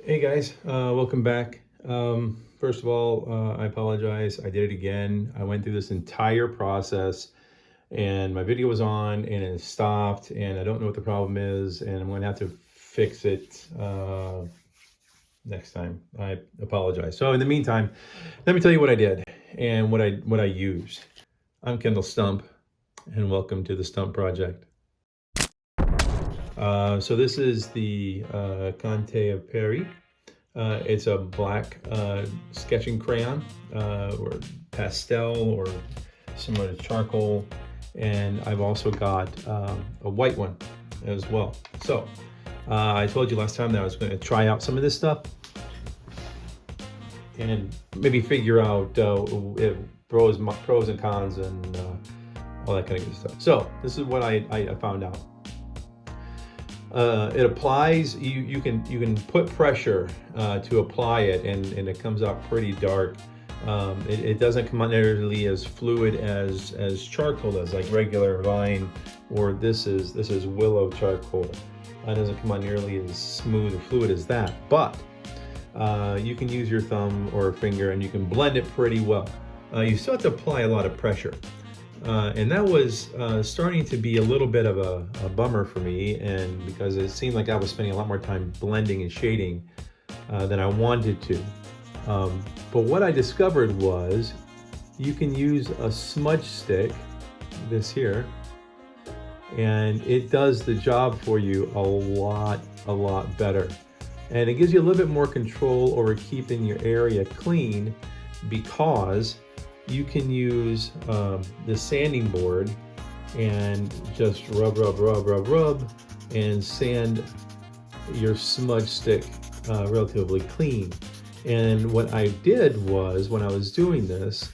Hey guys, welcome back. First of all, I apologize. I did it again. I went through this entire process and my video was on and it stopped and I don't know what the problem is and I'm going to have to fix it next time. I apologize. So in the meantime, let me tell you what I did and what I used. I'm Kendall Stump and welcome to the Stump Project. So this is the Conte of Perry. It's a black sketching crayon or pastel or similar to charcoal. And I've also got a white one as well. So I told you last time that I was going to try out some of this stuff and maybe figure out pros and cons and all that kind of good stuff. So this is what I found out. It applies, you can put pressure to apply it and it comes out pretty dark. It doesn't come out nearly as fluid as charcoal does, like regular line, or this is willow charcoal. It doesn't come out nearly as smooth or fluid as that, but you can use your thumb or finger and you can blend it pretty well. You still have to apply a lot of pressure. And that was starting to be a little bit of a bummer for me, and because it seemed like I was spending a lot more time blending and shading than I wanted to. But what I discovered was you can use a smudge stick, this here, and it does the job for you a lot better. And it gives you a little bit more control over keeping your area clean, because you can use the sanding board and just rub and sand your smudge stick relatively clean. And what I did was, when I was doing this,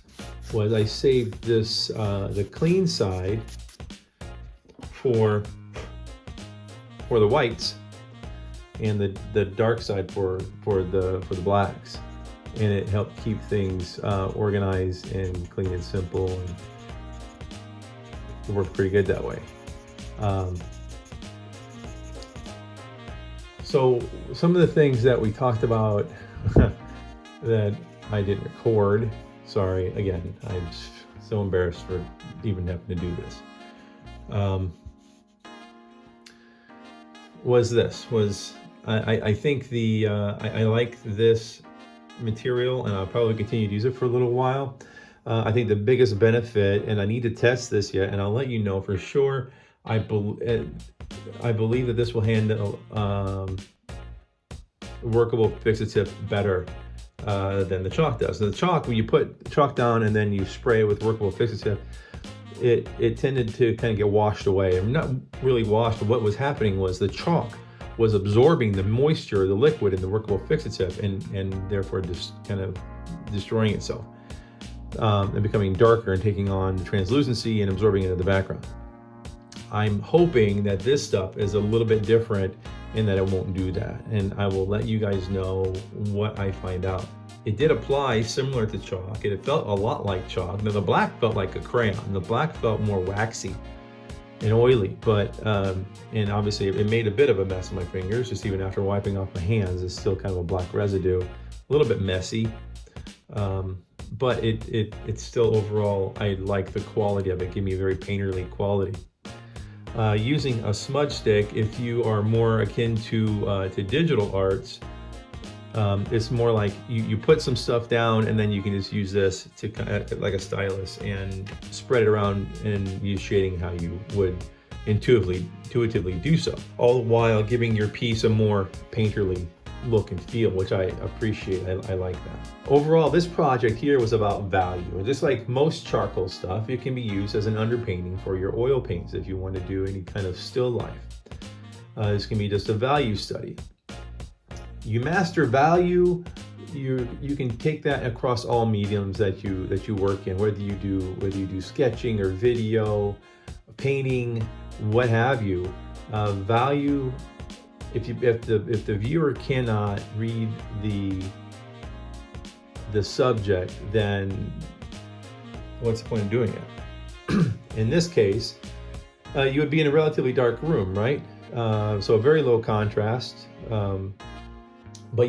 was I saved this the clean side for the whites and the dark side for the blacks. And it helped keep things organized and clean and simple, and it worked pretty good that way. So some of the things that we talked about that I didn't record, sorry, again, I'm so embarrassed for even having to do this, I think I like this material, and I'll probably continue to use it for a little while. I think the biggest benefit, and I need to test this yet, and I'll let you know for sure, I believe that this will handle workable fixative better than the chalk does. So the chalk, when you put chalk down and then you spray it with workable fixative, it tended to kind of get washed away. And not really washed, but what was happening was the chalk was absorbing the moisture, the liquid in the workable fixative, and therefore just kind of destroying itself and becoming darker and taking on translucency and absorbing into the background. I'm hoping that this stuff is a little bit different in that it won't do that, and I will let you guys know what I find out. It did apply similar to chalk. It felt a lot like chalk. Now the black felt like a crayon. The black felt more waxy and oily, but and obviously it made a bit of a mess on my fingers. Just even after wiping off my hands, it's still kind of a black residue, a little bit messy, but it's still overall, I like the quality of it. It gave me a very painterly quality. Using a smudge stick, if you are more akin to digital arts, it's more like you put some stuff down and then you can just use this to like a stylus and spread it around and use shading how you would intuitively do so, all the while giving your piece a more painterly look and feel, which I appreciate. I like that. Overall, this project here was about value. And just like most charcoal stuff, it can be used as an underpainting for your oil paints if you want to do any kind of still life. This can be just a value study. You master value, you can take that across all mediums that you work in, whether you do sketching or video, painting, what have you. Value, if the viewer cannot read the subject, then what's the point of doing it? In this case, you would be in a relatively dark room, right? So a very low contrast. But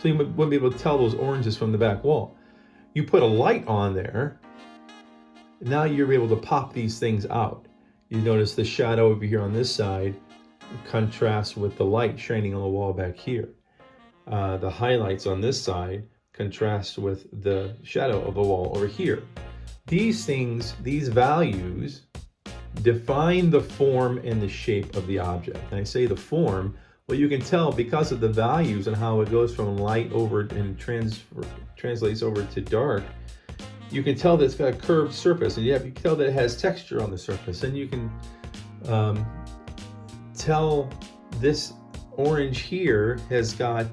so you wouldn't be able to tell those oranges from the back wall. You put a light on there, now you're able to pop these things out. You notice the shadow over here on this side contrasts with the light shining on the wall back here. The highlights on this side contrast with the shadow of the wall over here. These things, these values, define the form and the shape of the object. And I say the form, well, you can tell because of the values and how it goes from light over and translates over to dark. You can tell that it's got a curved surface, and you can tell that it has texture on the surface, and you can tell this orange here has got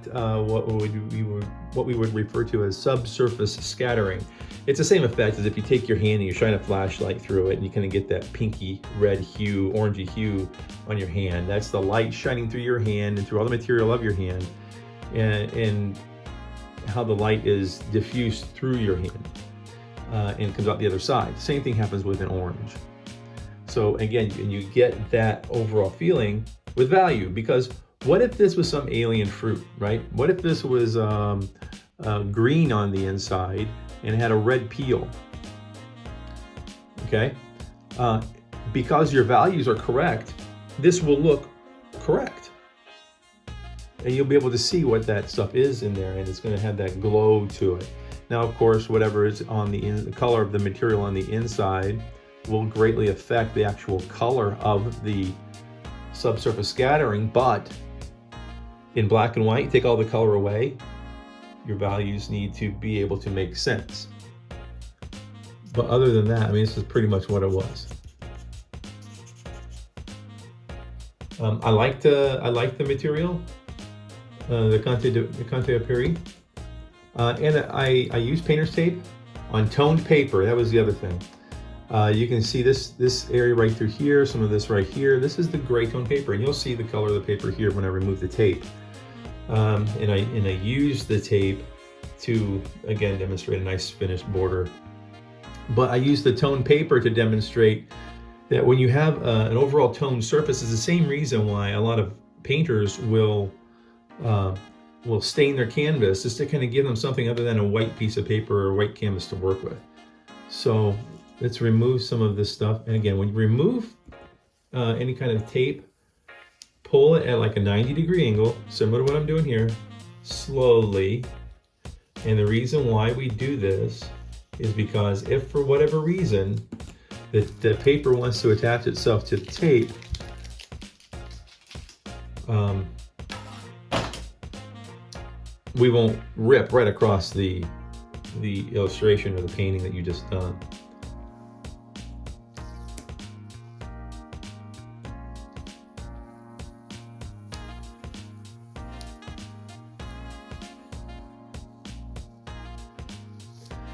what we would refer to as subsurface scattering. It's the same effect as if you take your hand and you shine a flashlight through it, and you kind of get that pinky red hue, orangey hue on your hand. That's the light shining through your hand and through all the material of your hand, and how the light is diffused through your hand and comes out the other side. Same thing happens with an orange. So again, you get that overall feeling with value, because what if this was some alien fruit, right? What if this was green on the inside and had a red peel? Okay, because your values are correct, this will look correct, and you'll be able to see what that stuff is in there, and it's going to have that glow to it. Now, of course, whatever is on the color of the material on the inside will greatly affect the actual color of the subsurface scattering, but in black and white, take all the color away, your values need to be able to make sense. But other than that, I mean, this is pretty much what it was. I like the material, the Conte Aperi, and I use painter's tape on toned paper. That was the other thing. You can see this area right through here, some of this right here. This is the gray tone paper, and you'll see the color of the paper here when I remove the tape. And I use the tape to, again, demonstrate a nice finished border. But I use the toned paper to demonstrate that when you have an overall toned surface, is the same reason why a lot of painters will stain their canvas, just to kind of give them something other than a white piece of paper or white canvas to work with. So let's remove some of this stuff. And again, when you remove any kind of tape, pull it at like a 90-degree angle, similar to what I'm doing here, slowly. And the reason why we do this is because if for whatever reason the paper wants to attach itself to the tape, we won't rip right across the illustration or the painting that you just done.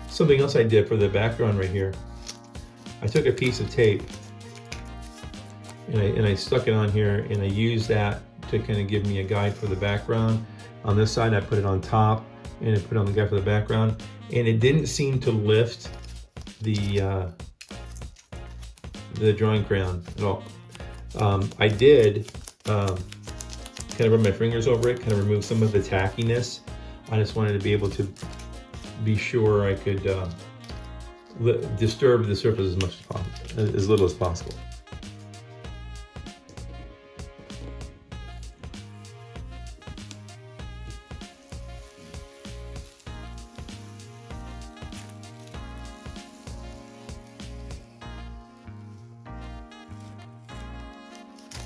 Something else I did for the background right here, I took a piece of tape and I stuck it on here, and I used that to kind of give me a guide for the background. On this side, I put it on top, and I put it on the guide for the background, and it didn't seem to lift the drawing crayon at all. I did kind of run my fingers over it, kind of remove some of the tackiness. I just wanted to be able to be sure I could disturb the surface as much as possible, as little as possible.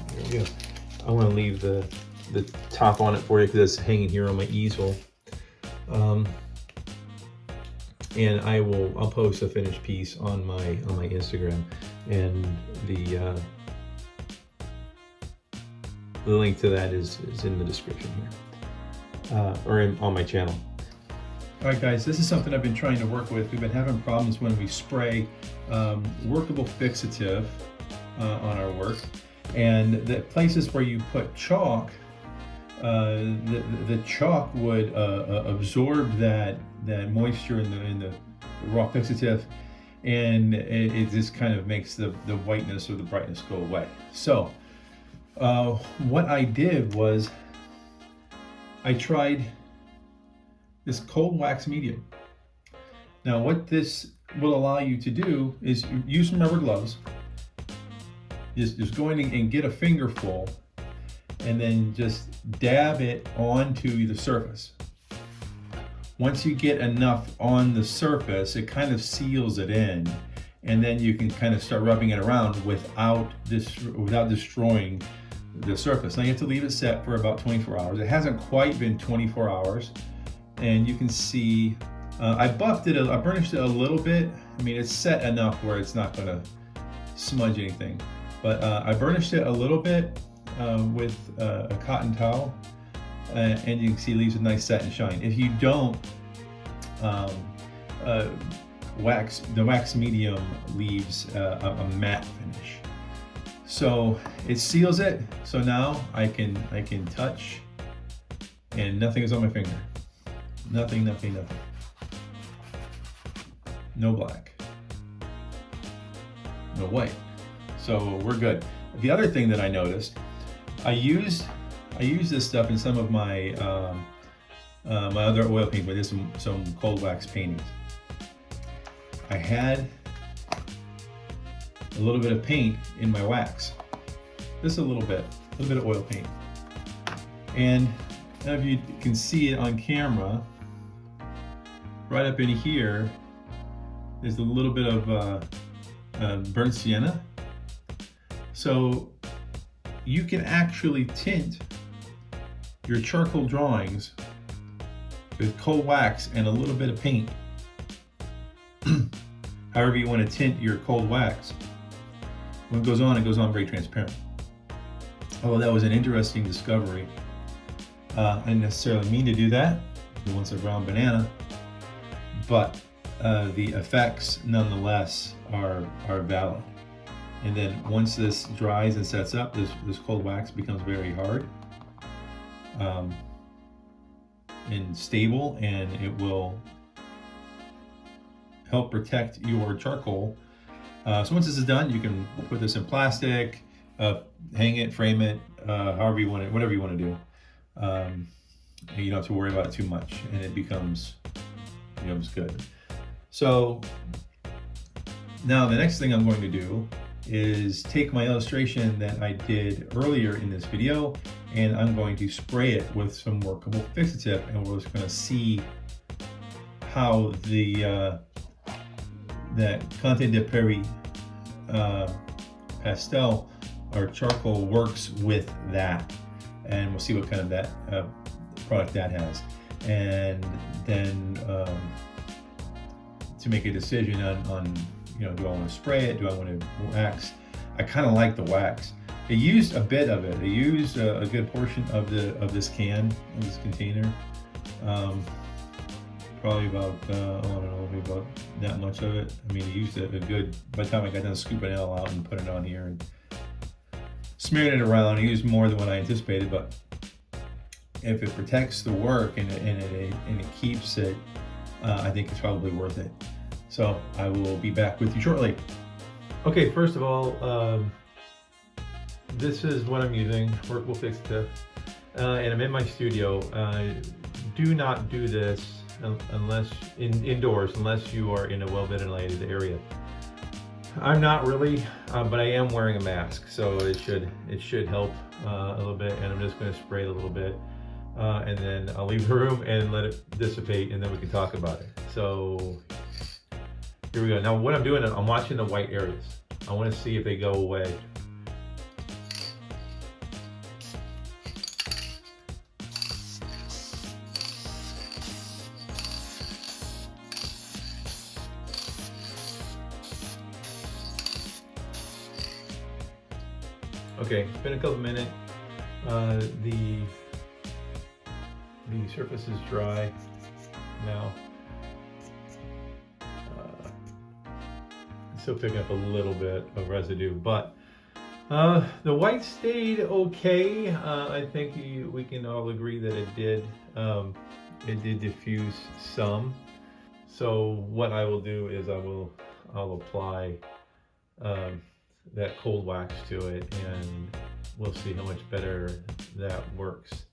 There we go. I want to leave the top on it for you because it's hanging here on my easel. And I'll post a finished piece on my Instagram, and the link to that is in the description here, or on my channel. All right, guys, this is something I've been trying to work with. We've been having problems when we spray workable fixative on our work, and the places where you put chalk, the chalk would absorb that moisture in the raw fixative, and it just kind of makes the whiteness or the brightness go away. So what I did was I tried this cold wax medium. Now what this will allow you to do is use some rubber gloves. Just go in and get a fingerful and then just dab it onto the surface. Once you get enough on the surface, it kind of seals it in, and then you can kind of start rubbing it around without destroying the surface. Now you have to leave it set for about 24 hours. It hasn't quite been 24 hours, and you can see I burnished it a little bit. I mean, it's set enough where it's not going to smudge anything, but I burnished it a little bit with a cotton towel, and you can see it leaves a nice set and shine. If you don't, the wax medium leaves a matte finish. So it seals it. So now I can touch, and nothing is on my finger. Nothing. No black. No white. So we're good. The other thing that I noticed, I use this stuff in some of my my other oil paint, but there's some cold wax paintings. I had a little bit of paint in my wax, just a little bit of oil paint. And if you can see it on camera, right up in here, there's a little bit of burnt sienna. So you can actually tint your charcoal drawings with cold wax and a little bit of paint. However you want to tint your cold wax. When it goes on very transparent. Although that was an interesting discovery. I didn't necessarily mean to do that. It wants a brown banana, but the effects nonetheless are valid. And then once this dries and sets up, this cold wax becomes very hard and stable, and it will help protect your charcoal. So once this is done, you can put this in plastic, hang it, frame it, however you want it, whatever you want to do. And you don't have to worry about it too much, and it becomes good. So now the next thing I'm going to do is take my illustration that I did earlier in this video, and I'm going to spray it with some workable fixative, and we're just going to see how that Conte de Paris pastel or charcoal works with that, and we'll see what kind of that product that has, and then to make a decision on do I want to spray it? Do I want to wax? I kind of like the wax. It used a bit of it. It used a good portion of this container. Probably about I don't know, maybe about that much of it. I mean, it used a good. By the time I got done scooping it all out and put it on here and smearing it around, I used more than what I anticipated. But if it protects the work and it keeps it, I think it's probably worth it. So I will be back with you shortly. Okay, first of all, this is what I'm using, workable fixative, and I'm in my studio. Do not do this unless indoors, unless you are in a well-ventilated area. I'm not really, but I am wearing a mask, so it should help a little bit. And I'm just going to spray it a little bit, and then I'll leave the room and let it dissipate, and then we can talk about it. So here we go. Now what I'm doing, I'm watching the white areas. I want to see if they go away. Okay, it's been a couple minutes. The surface is dry now. Still picking up a little bit of residue, but the white stayed okay. I think we can all agree that it did diffuse some. So what I will do is I'll apply that cold wax to it, and we'll see how much better that works.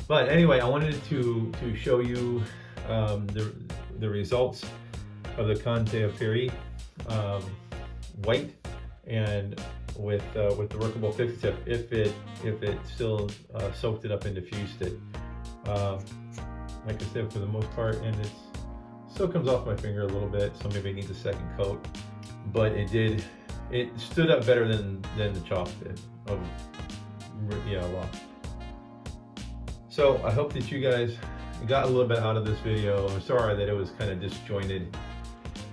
But anyway, I wanted to show you the results of the Conte Paris white, and with the workable fixative, if it still soaked it up and diffused it. Like I said, for the most part, and it still comes off my finger a little bit, so maybe it needs a second coat. But it stood up better than the chalk did. Yeah, a lot. So I hope that you guys got a little bit out of this video. I'm sorry that it was kind of disjointed.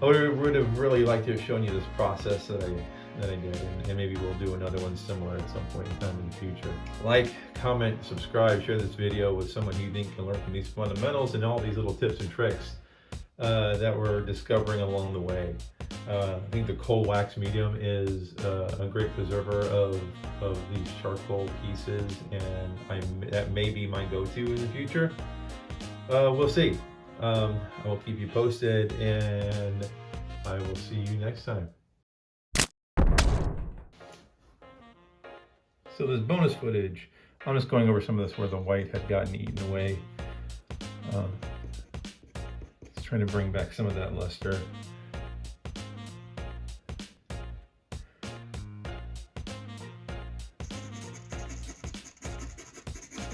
I would have really liked to have shown you this process that I did, and maybe we'll do another one similar at some point in time in the future. Like, comment, subscribe, share this video with someone you think can learn from these fundamentals and all these little tips and tricks that we're discovering along the way. I think the cold wax medium is a great preserver of these charcoal pieces, and that may be my go-to in the future. We'll see. I will keep you posted, and I will see you next time. So this bonus footage, I'm just going over some of this where the white had gotten eaten away. Just trying to bring back some of that luster.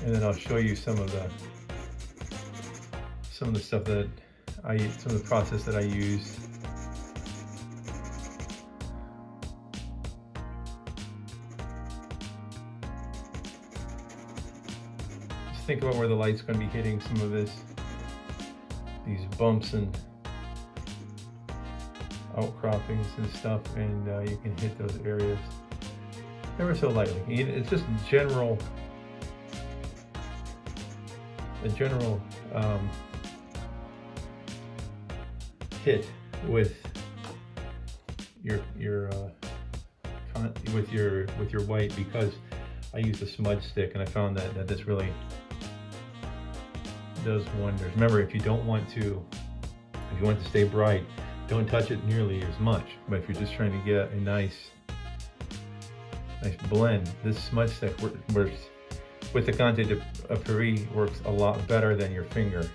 And then I'll show you some of the stuff that some of the process that I used. Just think about where the light's going to be hitting some of these bumps and outcroppings and stuff, and you can hit those areas ever so lightly. It's just a general hit with your white, because I used a smudge stick, and I found that this really does wonders. Remember, if you want to stay bright, don't touch it nearly as much. But if you're just trying to get a nice blend, this smudge stick works with the Conte de Paris, works a lot better than your finger.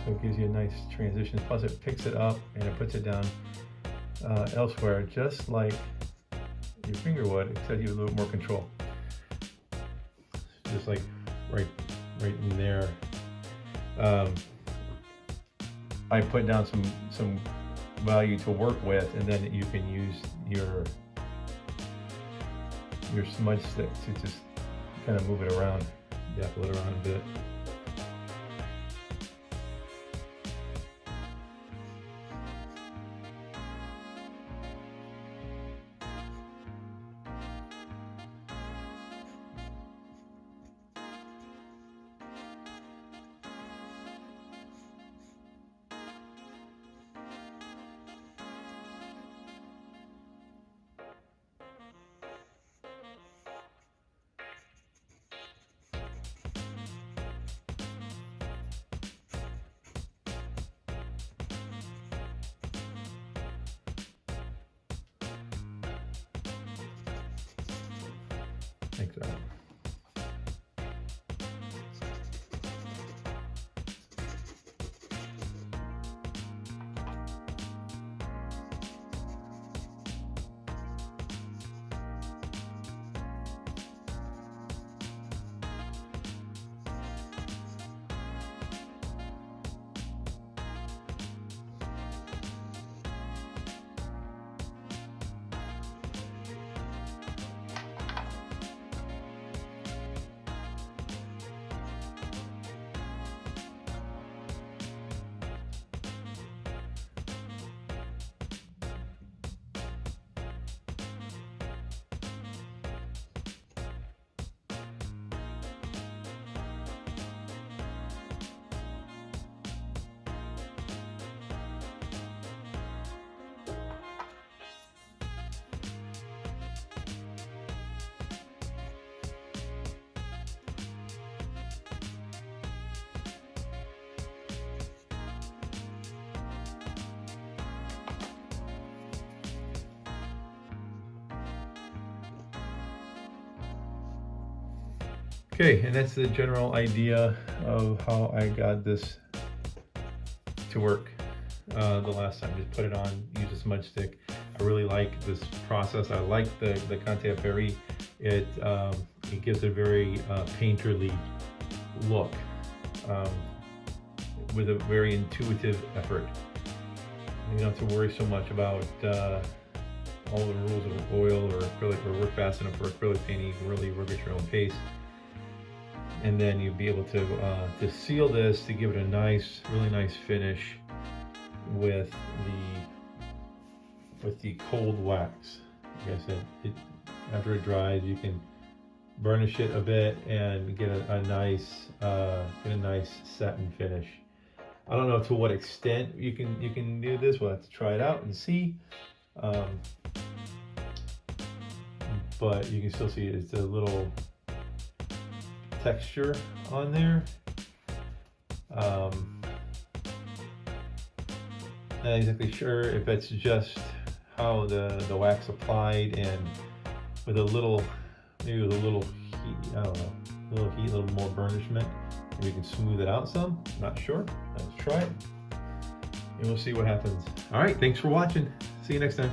So it gives you a nice transition. Plus it picks it up and it puts it down elsewhere, just like your finger would, except you have a little more control. Just like right in there. I put down some value to work with, and then you can use your smudge stick to just kind of move it around, dapple it around a bit. Like that. Okay, and that's the general idea of how I got this to work the last time. Just put it on, use a smudge stick. I really like this process. I like the Conte berry. It gives a very painterly look with a very intuitive effort. You don't have to worry so much about all the rules of oil or acrylic, or work fast enough for acrylic painting. You can really work at your own pace. And then you'll be able to seal this to give it a nice, really nice finish with the cold wax. Like I said, after it dries, you can burnish it a bit and get a nice satin finish. I don't know to what extent you can do this. We'll have to try it out and see. But you can still see it's a little texture on there. Not exactly sure if it's just how the wax applied, and with a little, maybe with a little heat, I don't know, a little heat, a little more burnishment, maybe we can smooth it out some. Not sure. Let's try it and we'll see what happens. All right, thanks for watching. See you next time.